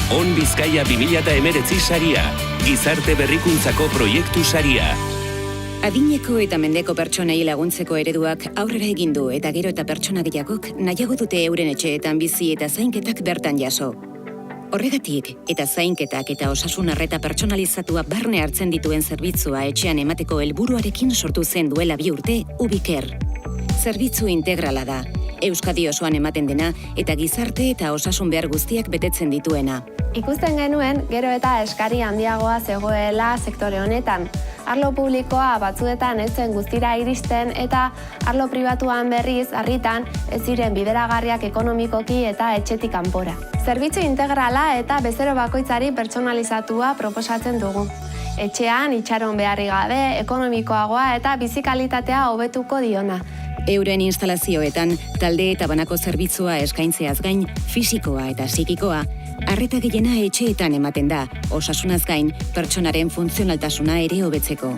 On Bizkaia 2019 saria, gizarte berrikuntzako proiektu saria. Adineko eta mendeko pertsonei laguntzeko ereduak aurrera egin du eta gero eta pertsona gehiagok nahiago dute euren etxeetan bizi eta zainketak bertan jaso. Horregatik, eta zainketak eta osasun arreta pertsonalizatua barne hartzen dituen zerbitzua etxean emateko helburuarekin sortu zen duela 2 urte Ubiker. Zerbitzu integrala da, Euskadi osoan ematen dena eta gizarte eta osasun behar guztiak betetzen dituena. Ikusten genuen, gero eta eskari handiagoa zegoela sektore honetan. Arlo publikoa batzuetan ez zen guztira iristen eta arlo pribatuan berriz, harritan, ez ziren bideragarriak ekonomikoki eta etxetik kanpora. Zerbitzu integrala eta bezero bakoitzari pertsonalizatua proposatzen dugu. Etxean, itxaron beharri gabe, ekonomikoagoa eta bizikalitatea hobetuko diona. Euren instalazioetan, talde eta banako zerbitzua eskaintzeaz gain, fisikoa eta psikikoa, arreta gehiena etxeetan ematen da, osasunaz gain, pertsonaren funtzionaltasuna ere hobetzeko.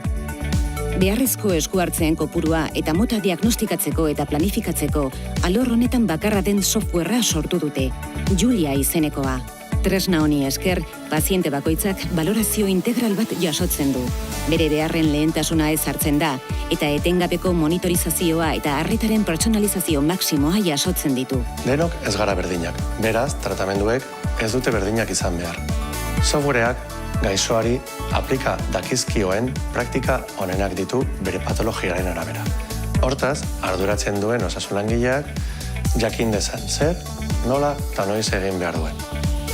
Beharrezko esku hartzeen kopurua eta mota diagnostikatzeko eta planifikatzeko, alor honetan bakarra den softwarea sortu dute, Julia izenekoa. Tresna honi esker, paziente bakoitzak balorazio integral bat jasotzen du. Bere beharren lehentasuna ez hartzen da, eta etengabeko monitorizazioa eta arretaren pertsonalizazio maksimoa jasotzen ditu. Denok ez gara berdinak, beraz, tratamenduek ez dute berdinak izan behar. Softwareak gaixoari aplika dakizkioen praktika onenak ditu bere patologiaren arabera. Hortaz, arduratzen duen osasun langileak jakin dezan zer, nola eta noiz egin behar duen.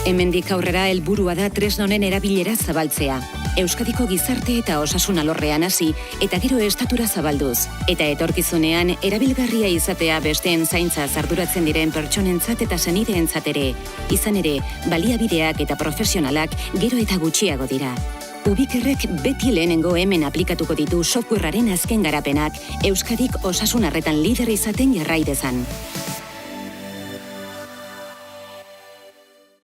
Hemendik aurrera helburua da tresna honen erabilera zabaltzea. Euskadiko gizarte eta osasun alorrean hasi eta gero estatura zabalduz. Eta etorkizunean erabilgarria izatea besteen zaintza arduratzen diren pertsonentzat eta senideentzat ere. Izan ere, baliabideak eta profesionalak gero eta gutxiago dira. Ubikerrek beti lehenengo hemen aplikatuko ditu softwarearen azken garapenak, Euskadik osasun arretan lider izaten jarrai dezan.